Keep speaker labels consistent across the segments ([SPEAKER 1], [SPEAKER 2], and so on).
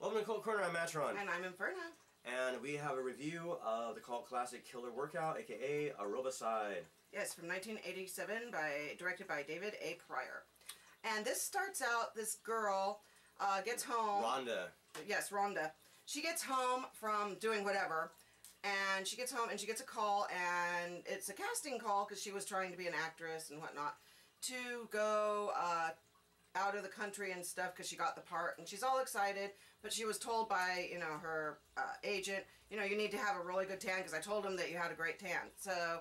[SPEAKER 1] Welcome to Cult Corner, I'm Matron.
[SPEAKER 2] And I'm Inferno.
[SPEAKER 1] And we have a review of the cult classic Killer Workout, aka Aerobicide.
[SPEAKER 2] Yes, from 1987, directed by David A. Pryor. And this starts out, this girl gets home.
[SPEAKER 1] Rhonda.
[SPEAKER 2] Yes, Rhonda. She gets home from doing whatever, and she gets home and she gets a call, and it's a casting call because she was trying to be an actress and whatnot, to go out of the country and stuff because she got the part, and she's all excited, but she was told by, you know, her agent, you know, you need to have a really good tan because I told him that you had a great tan. So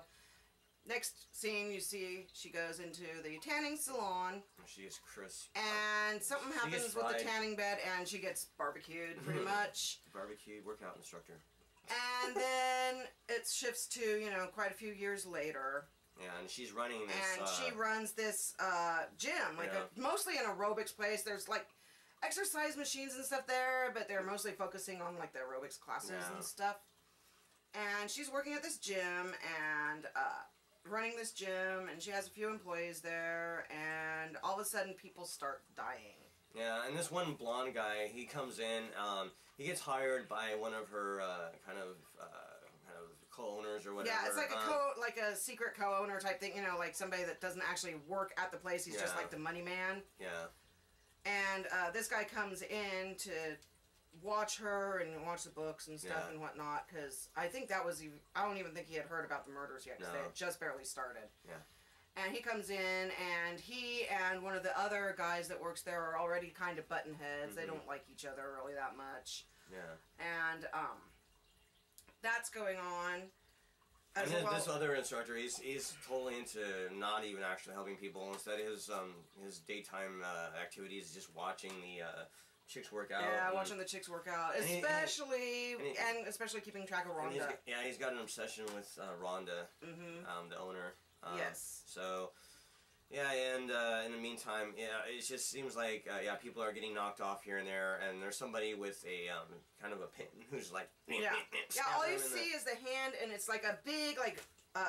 [SPEAKER 2] next scene you see she goes into the tanning salon.
[SPEAKER 1] She is crisp.
[SPEAKER 2] And something happens with the tanning bed and she gets barbecued pretty much.
[SPEAKER 1] Barbecued workout instructor.
[SPEAKER 2] And then it shifts to, you know, quite a few years later.
[SPEAKER 1] Yeah, and she's running this...
[SPEAKER 2] And she runs this gym, like mostly an aerobics place. There's like exercise machines and stuff there, but they're mostly focusing on like the aerobics classes and stuff. And she's working at this gym and running this gym, and she has a few employees there, and all of a sudden people start dying.
[SPEAKER 1] Yeah, and this one blonde guy, he comes in, he gets hired by one of her kind of co-owners or whatever.
[SPEAKER 2] Yeah, it's like a secret co-owner type thing, you know, like somebody that doesn't actually work at the place, he's just like the money man.
[SPEAKER 1] Yeah.
[SPEAKER 2] And this guy comes in to watch her and watch the books and stuff and whatnot, because I think that was, I don't even think he had heard about the murders yet, because they had just barely started.
[SPEAKER 1] Yeah. And
[SPEAKER 2] he comes in, and he and one of the other guys that works there are already kind of button heads. They don't like each other really that much.
[SPEAKER 1] Yeah.
[SPEAKER 2] And that's going on.
[SPEAKER 1] And this other instructor, he's totally into not even actually helping people. Instead, his daytime activities is just watching the chicks work out.
[SPEAKER 2] Yeah, watching the chicks work out, especially keeping track of Rhonda.
[SPEAKER 1] He's got an obsession with Rhonda, the owner.
[SPEAKER 2] Yes.
[SPEAKER 1] So, yeah, and in the meantime, yeah, it just seems like people are getting knocked off here and there, and there's somebody with a kind of a pin who's like
[SPEAKER 2] all you see is the hand, and it's like a big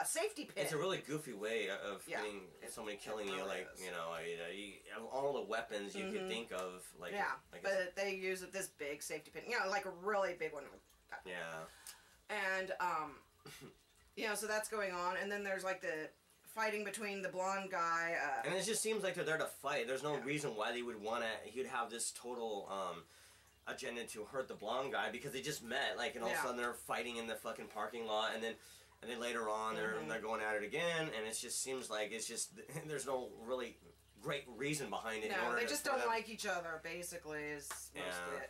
[SPEAKER 2] safety pin.
[SPEAKER 1] It's a really goofy way of getting somebody killing you, like you know, all the weapons you could think of, like
[SPEAKER 2] but they use this big safety pin, you know, like a really big one.
[SPEAKER 1] Yeah.
[SPEAKER 2] And you know, so that's going on, and then there's like the fighting between the blonde guy.
[SPEAKER 1] And it just seems like they're there to fight. There's no reason why they would want to. He'd have this total agenda to hurt the blonde guy because they just met. Like, and all of a sudden they're fighting in the fucking parking lot, and then later on they're going at it again. And it just seems like it's just there's no really great reason behind it.
[SPEAKER 2] No, they just don't like each other. Basically, is most of it.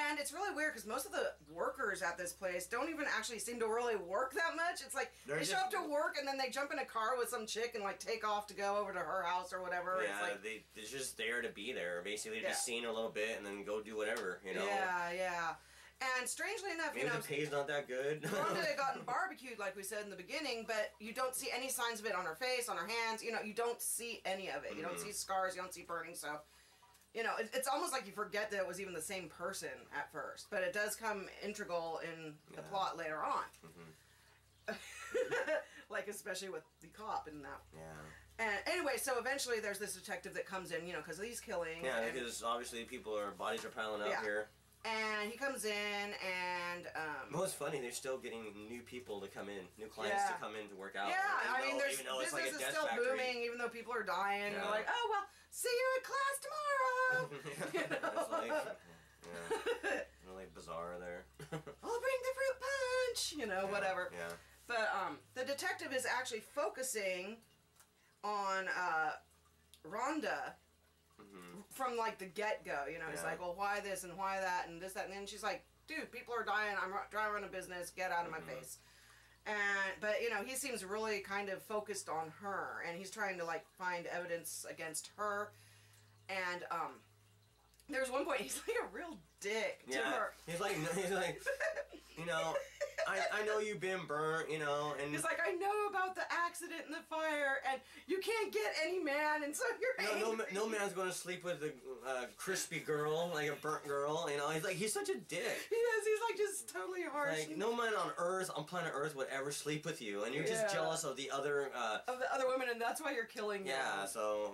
[SPEAKER 2] And it's really weird because most of the workers at this place don't even actually seem to really work that much. It's like they show up to work and then they jump in a car with some chick and like take off to go over to her house or whatever.
[SPEAKER 1] Yeah,
[SPEAKER 2] it's like,
[SPEAKER 1] they're just there to be there. Basically, just seeing her a little bit and then go do whatever, you know.
[SPEAKER 2] Yeah, yeah. And strangely enough,
[SPEAKER 1] maybe the pay's not that good.
[SPEAKER 2] Rhonda had gotten barbecued, like we said in the beginning, but you don't see any signs of it on her face, on her hands. You know, you don't see any of it. You don't see scars. You don't see burning. So, you know, it's almost like you forget that it was even the same person at first, but it does come integral in the plot later on. Like, especially with the cop and that.
[SPEAKER 1] Yeah.
[SPEAKER 2] And anyway, so eventually there's this detective that comes in, you know, because of these killings.
[SPEAKER 1] Yeah, because obviously bodies are piling up here.
[SPEAKER 2] And he comes in and...
[SPEAKER 1] well, it's funny, they're still getting new people to come in, new clients to come in to work out.
[SPEAKER 2] Yeah, I mean, business is still booming, even though people are dying. Yeah. And they're like, oh, well, see you at class tomorrow! You know?
[SPEAKER 1] It's like, really bizarre there.
[SPEAKER 2] I'll bring the fruit punch! You know, whatever.
[SPEAKER 1] Yeah.
[SPEAKER 2] But the detective is actually focusing on Rhonda from like the get-go, you know. He's like, well, why this and why that and this, that, and then she's like, dude, people are dying, I'm trying to run a business, get out of my face. But you know, he seems really kind of focused on her, and he's trying to like find evidence against her. And there's one point he's like a real dick to her.
[SPEAKER 1] He's like you know, I know you've been burnt, you know, and
[SPEAKER 2] he's like, I know about the accident and the fire, and you can't get any man, and so you're angry.
[SPEAKER 1] No man's going to sleep with a crispy girl, like a burnt girl, you know. He's such a dick.
[SPEAKER 2] He is. He's like just totally harsh.
[SPEAKER 1] Like, no man on planet Earth would ever sleep with you, and you're just jealous of the other
[SPEAKER 2] women, and that's why you're killing them.
[SPEAKER 1] Yeah. So.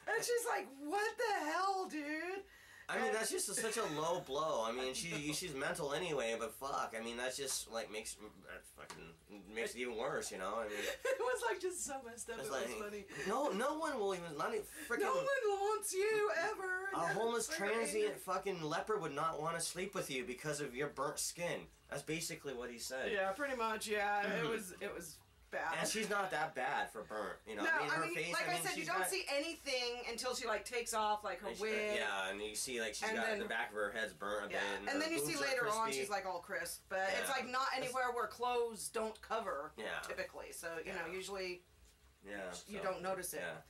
[SPEAKER 2] And she's like, what the hell, dude?
[SPEAKER 1] I mean, that's just such a low blow. I mean, she's mental anyway, but fuck. I mean, that's just like makes it even worse, you know. I mean,
[SPEAKER 2] it was like just so messed up. It was funny.
[SPEAKER 1] No one will even freaking.
[SPEAKER 2] No one wants you ever.
[SPEAKER 1] A homeless transient fucking leper would not want to sleep with you because of your burnt skin. That's basically what he said.
[SPEAKER 2] Yeah, pretty much. Yeah, it was bad.
[SPEAKER 1] And she's not that bad for burnt, you know.
[SPEAKER 2] No,
[SPEAKER 1] her face.
[SPEAKER 2] Like I said, you don't see anything until she like takes off like her wig.
[SPEAKER 1] Yeah, and you see like she's got the back of her head's burnt a bit.
[SPEAKER 2] And then you see later on she's like all crisp, but it's like not anywhere where clothes don't cover. Typically, so you know usually. You don't notice it.
[SPEAKER 1] Yeah.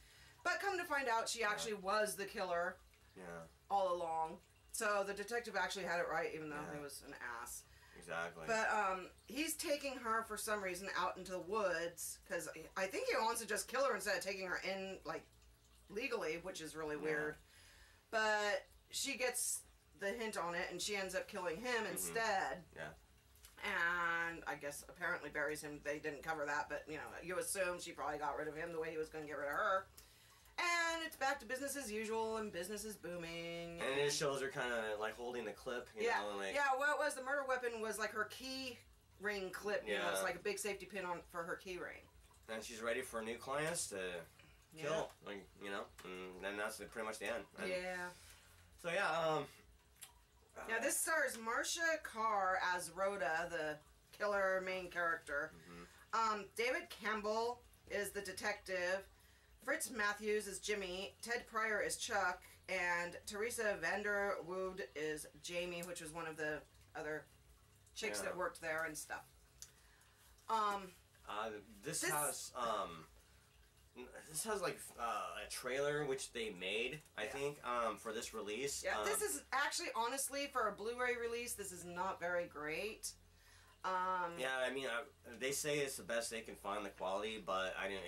[SPEAKER 2] But come to find out, she actually was the killer.
[SPEAKER 1] Yeah.
[SPEAKER 2] All along. So the detective actually had it right, even though he was an ass.
[SPEAKER 1] Exactly.
[SPEAKER 2] But he's taking her for some reason out into the woods because I think he wants to just kill her instead of taking her in like legally, which is really weird. But she gets the hint on it and she ends up killing him instead.
[SPEAKER 1] Yeah.
[SPEAKER 2] And I guess apparently buries him. They didn't cover that, but you know, you assume she probably got rid of him the way he was going to get rid of her. And it's back to business as usual, and business is booming.
[SPEAKER 1] And it shows her kind of like holding the clip, you know, and like.
[SPEAKER 2] Yeah, what it was, the murder weapon was like her key ring clip. You know, it's like a big safety pin on for her key ring. And
[SPEAKER 1] she's ready for new clients to kill, like, you know, and then that's pretty much the end. And so
[SPEAKER 2] yeah, this stars Marcia Carr as Rhoda, the killer main character. David Campbell is the detective. Fritz Matthews is Jimmy, Ted Pryor is Chuck, and Teresa Vanderwood is Jamie, which was one of the other chicks that worked there and stuff.
[SPEAKER 1] This has like a trailer which they made, I think, for this release.
[SPEAKER 2] Yeah, this is actually, honestly, for a Blu-ray release, this is not very great.
[SPEAKER 1] Yeah, I mean, they say it's the best they can find the quality, but I didn't.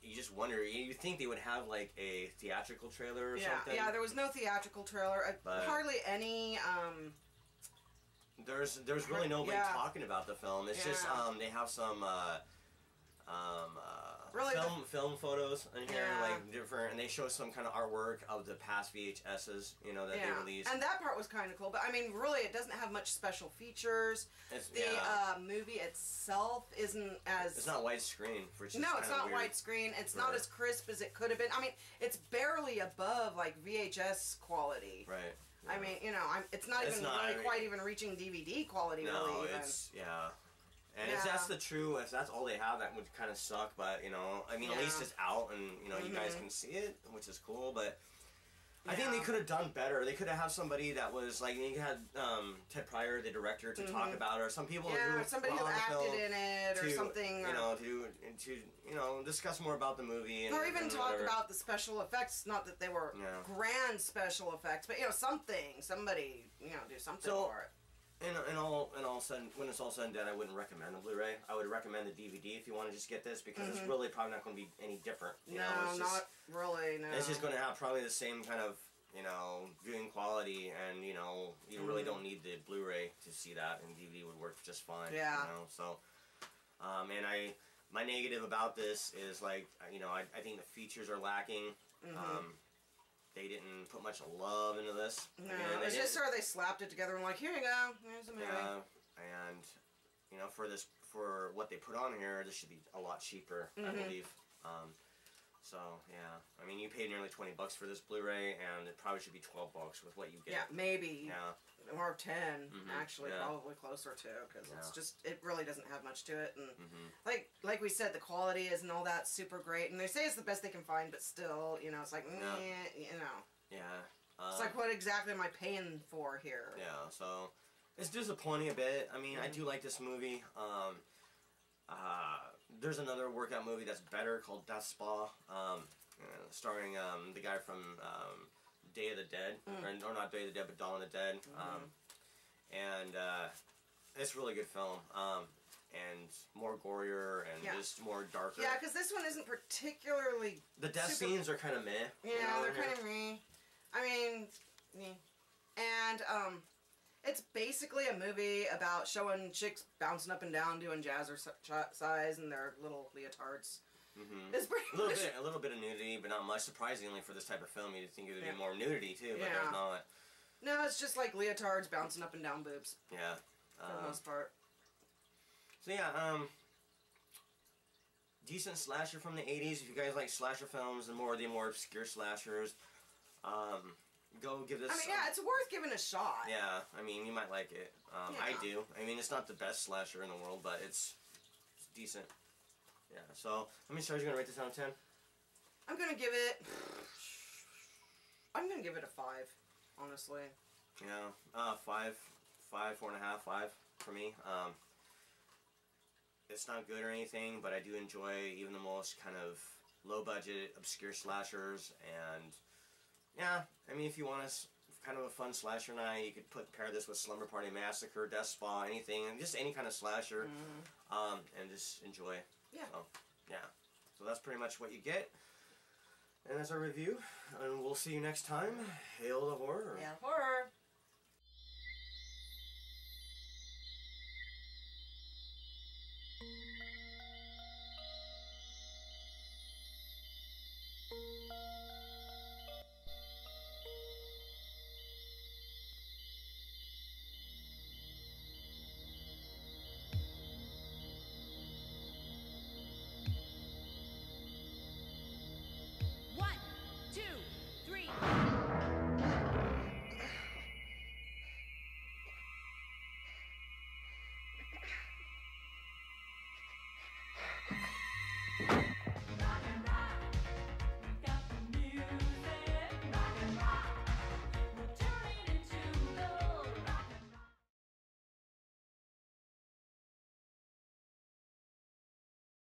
[SPEAKER 1] You just wonder. You think they would have like a theatrical trailer or something?
[SPEAKER 2] Yeah, there was no theatrical trailer. Hardly any.
[SPEAKER 1] There's really nobody talking about the film. It's just they have some
[SPEAKER 2] really
[SPEAKER 1] film photos in here, like different, and they show some kind of artwork of the past VHSs, you know, that they released.
[SPEAKER 2] And that part was kind of cool, but I mean, really, it doesn't have much special features. The movie itself isn't as.
[SPEAKER 1] It's not widescreen, which is
[SPEAKER 2] no, it's not widescreen. It's not as crisp as it could have been. I mean, it's barely above like VHS quality.
[SPEAKER 1] Right.
[SPEAKER 2] Yeah. I mean, you know, it's not even quite even reaching DVD quality.
[SPEAKER 1] No,
[SPEAKER 2] really,
[SPEAKER 1] it's And if that's if that's all they have, that would kind of suck. But you know, I mean, at least it's out, and you know, you guys can see it, which is cool. But I think they could have done better. They could have somebody that was like, you had Ted Pryor, the director, to talk about it, or some people who
[SPEAKER 2] somebody who acted in it, or something.
[SPEAKER 1] You know, to discuss more about the movie,
[SPEAKER 2] or even talk about the special effects. Not that they were grand special effects, but you know, somebody, you know, do something for it.
[SPEAKER 1] And all sudden, when it's all said and done, I wouldn't recommend the Blu-ray. I would recommend the DVD if you want to just get this, because it's really probably not going to be any different. You know, it's
[SPEAKER 2] not really. No,
[SPEAKER 1] it's just going to have probably the same kind of, you know, viewing quality, and you know, you really don't need the Blu-ray to see that, and DVD would work just fine.
[SPEAKER 2] Yeah.
[SPEAKER 1] You know, so, and my negative about this is like, you know, I think the features are lacking. They didn't put much love into this.
[SPEAKER 2] No, it's just sort of they slapped it together and like, here you go, here's a movie.
[SPEAKER 1] And you know, for what they put on here, this should be a lot cheaper, I believe. So yeah, I mean, you paid nearly $20 for this Blu-ray, and it probably should be $12 with what you get.
[SPEAKER 2] Yeah, maybe.
[SPEAKER 1] Yeah.
[SPEAKER 2] Or 10, actually, probably closer to, because it's just, it really doesn't have much to it, and like we said, the quality isn't all that super great, and they say it's the best they can find, but still, you know, it's like, you know.
[SPEAKER 1] Yeah.
[SPEAKER 2] It's like, what exactly am I paying for here?
[SPEAKER 1] Yeah, so, it's disappointing a bit. I mean, I do like this movie. There's another workout movie that's better called Death Spa, starring the guy from Day of the Dead, or not Day of the Dead, but Dawn of the Dead, and it's a really good film, and more gorier and just more darker.
[SPEAKER 2] Yeah, because this one isn't particularly.
[SPEAKER 1] The death scenes are kind of meh.
[SPEAKER 2] Yeah, they're kind of meh. I mean, and it's basically a movie about showing chicks bouncing up and down doing jazzercise in their little leotards. It's pretty
[SPEAKER 1] a little bit of nudity, but not much. Surprisingly, for this type of film, you'd think it would be more nudity too, but there's not.
[SPEAKER 2] No, it's just like leotards bouncing up and down boobs.
[SPEAKER 1] Yeah.
[SPEAKER 2] For the most part.
[SPEAKER 1] So yeah, decent slasher from the 80s. If you guys like slasher films and the more obscure slashers, go give this.
[SPEAKER 2] I mean, yeah, it's worth giving a shot.
[SPEAKER 1] Yeah, I mean, you might like it. I do. I mean, it's not the best slasher in the world, but it's decent. Yeah. So, how many stars are you gonna rate this out of 10?
[SPEAKER 2] I'm gonna give it a 5, honestly.
[SPEAKER 1] Yeah, 5, 4.5, 5 for me. It's not good or anything, but I do enjoy even the most kind of low-budget, obscure slashers, and yeah, I mean, if you want kind of a fun slasher night, you could pair this with Slumber Party Massacre, Death Spa, anything, and just any kind of slasher, and just enjoy.
[SPEAKER 2] Yeah.
[SPEAKER 1] So, yeah. So that's pretty much what you get. And that's our review, and we'll see you next time. Hail the horror.
[SPEAKER 2] Hail horror.